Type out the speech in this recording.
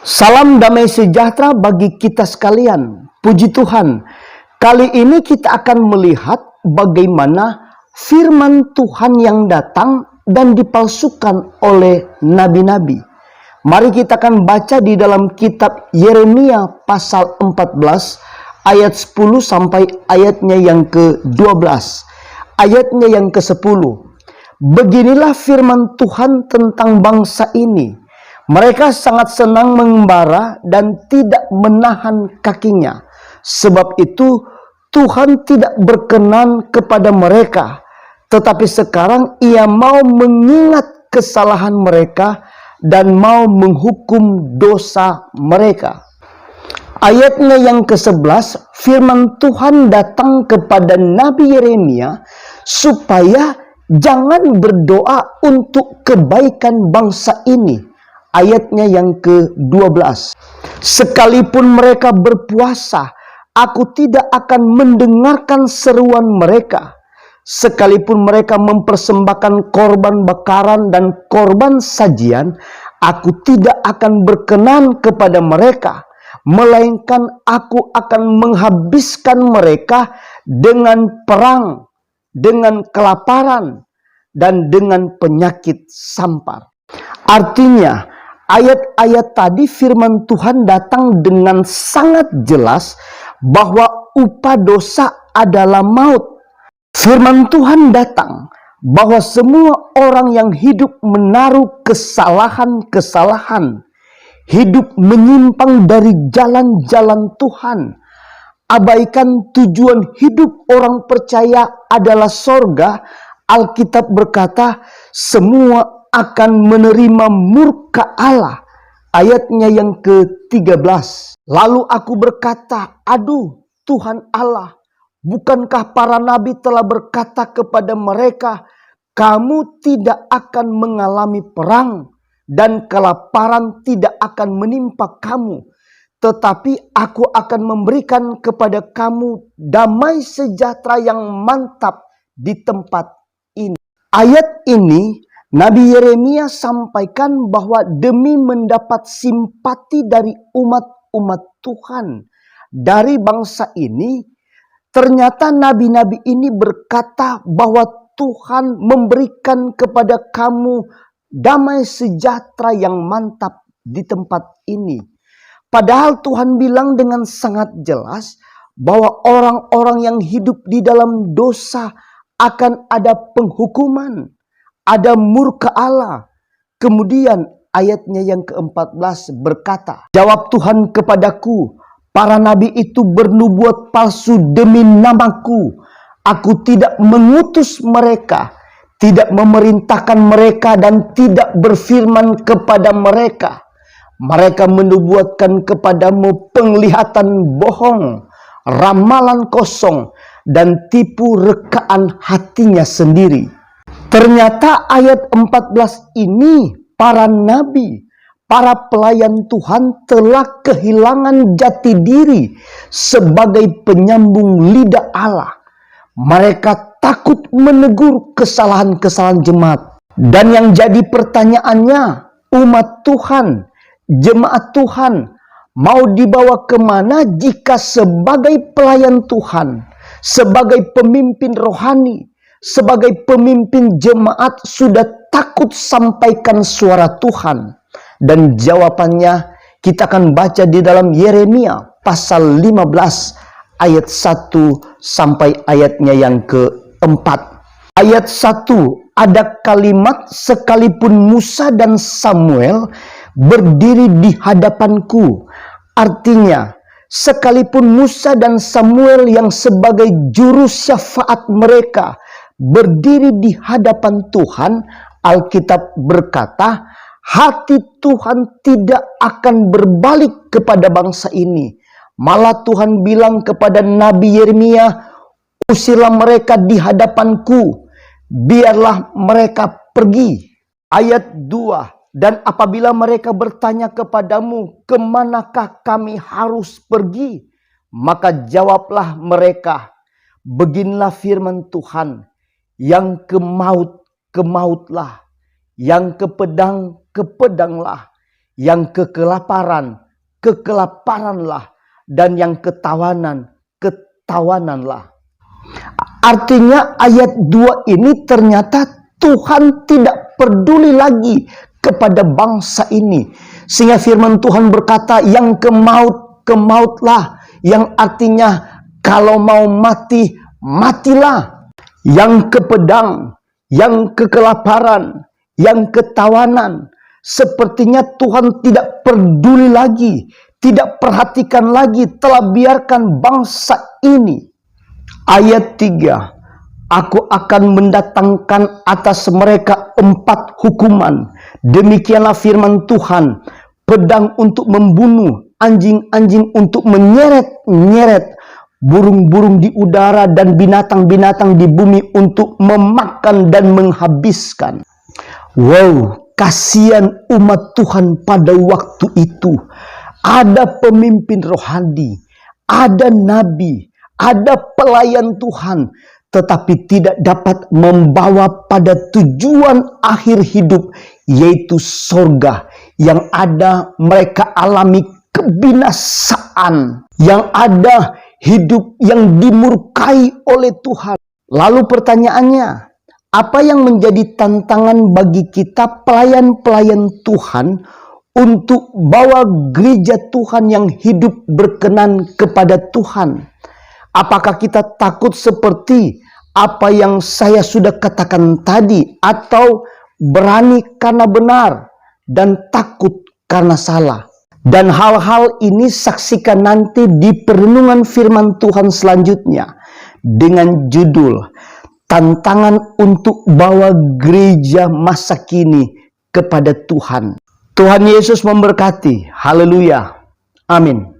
Salam damai sejahtera bagi kita sekalian. Puji Tuhan. Kali ini kita akan melihat bagaimana firman Tuhan yang datang dan dipalsukan oleh nabi-nabi. Mari kita akan baca di dalam kitab Yeremia pasal 14 ayat 10 sampai ayatnya yang ke-12. Ayatnya yang ke-10. Beginilah firman Tuhan tentang bangsa ini. Mereka sangat senang mengembara dan tidak menahan kakinya. Sebab itu Tuhan tidak berkenan kepada mereka. Tetapi sekarang Ia mau mengingat kesalahan mereka dan mau menghukum dosa mereka. Ayatnya yang ke-11, firman Tuhan datang kepada Nabi Yeremia supaya jangan berdoa untuk kebaikan bangsa ini. Ayatnya yang ke-12. Sekalipun mereka berpuasa, aku tidak akan mendengarkan seruan mereka. Sekalipun mereka mempersembahkan korban bakaran dan korban sajian, aku tidak akan berkenan kepada mereka. Melainkan aku akan menghabiskan mereka dengan perang, dengan kelaparan, dan dengan penyakit sampar. Artinya, ayat-ayat tadi firman Tuhan datang dengan sangat jelas bahwa upah dosa adalah maut. Firman Tuhan datang bahwa semua orang yang hidup menaruh kesalahan-kesalahan, hidup menyimpang dari jalan-jalan Tuhan, abaikan tujuan hidup orang percaya adalah sorga. Alkitab berkata, semua akan menerima murka Allah. Ayatnya yang ke-13. Lalu aku berkata, aduh Tuhan Allah, bukankah para nabi telah berkata kepada mereka, kamu tidak akan mengalami perang dan kelaparan tidak akan menimpa kamu. Tetapi aku akan memberikan kepada kamu damai sejahtera yang mantap di tempat ini. Ayat ini Nabi Yeremia sampaikan bahwa demi mendapat simpati dari umat-umat Tuhan dari bangsa ini, ternyata nabi-nabi ini berkata bahwa Tuhan memberikan kepada kamu damai sejahtera yang mantap di tempat ini. Padahal Tuhan bilang dengan sangat jelas bahwa orang-orang yang hidup di dalam dosa akan ada penghukuman. Ada murka Allah. Kemudian ayatnya yang ke-14 berkata, jawab Tuhan kepadaku, para nabi itu bernubuat palsu demi namaku. Aku tidak mengutus mereka, tidak memerintahkan mereka dan tidak berfirman kepada mereka. Mereka menubuatkan kepadamu penglihatan bohong, ramalan kosong, dan tipu rekaan hatinya sendiri. Ternyata ayat 14 ini para nabi, para pelayan Tuhan telah kehilangan jati diri sebagai penyambung lidah Allah. Mereka takut menegur kesalahan-kesalahan jemaat. Dan yang jadi pertanyaannya, umat Tuhan, jemaat Tuhan, mau dibawa kemana jika sebagai pelayan Tuhan, sebagai pemimpin rohani, sebagai pemimpin jemaat sudah takut sampaikan suara Tuhan? Dan jawabannya kita akan baca di dalam Yeremia pasal 15 ayat 1 sampai ayatnya yang ke-4. Ayat 1 ada kalimat, sekalipun Musa dan Samuel berdiri di hadapanku. Artinya, sekalipun Musa dan Samuel yang sebagai juru syafaat mereka berdiri di hadapan Tuhan, Alkitab berkata, hati Tuhan tidak akan berbalik kepada bangsa ini. Malah Tuhan bilang kepada Nabi Yeremia, usirlah mereka di hadapanku, biarlah mereka pergi. Ayat 2, dan apabila mereka bertanya kepadamu, kemanakah kami harus pergi? Maka jawablah mereka, beginilah firman Tuhan, yang ke maut, ke mautlah, yang ke pedang, ke pedanglah, yang kekelaparanlah, dan yang ketawananlah. Artinya ayat 2 ini ternyata Tuhan tidak peduli lagi kepada bangsa ini. Sehingga firman Tuhan berkata, yang ke mautlah. Yang artinya kalau mau mati, matilah. Yang ke pedang, yang ke kelaparan, yang ketawanan. Sepertinya Tuhan tidak peduli lagi, tidak perhatikan lagi, telah biarkan bangsa ini. Ayat 3, aku akan mendatangkan atas mereka 4 hukuman. Demikianlah firman Tuhan, pedang untuk membunuh, anjing-anjing untuk menyeret-nyeret, burung-burung di udara dan binatang-binatang di bumi untuk memakan dan menghabiskan. Wow, kasihan umat Tuhan pada waktu itu. Ada pemimpin rohani, ada nabi, ada pelayan Tuhan, tetapi tidak dapat membawa pada tujuan akhir hidup, yaitu sorga. Yang ada mereka alami kebinasaan, yang ada hidup yang dimurkai oleh Tuhan. Lalu pertanyaannya, apa yang menjadi tantangan bagi kita pelayan-pelayan Tuhan untuk bawa gereja Tuhan yang hidup berkenan kepada Tuhan? Apakah kita takut seperti apa yang saya sudah katakan tadi, atau berani karena benar dan takut karena salah? Dan hal-hal ini saksikan nanti di perenungan firman Tuhan selanjutnya dengan judul tantangan untuk bawa gereja masa kini kepada Tuhan. Tuhan Yesus memberkati. Haleluya. Amin.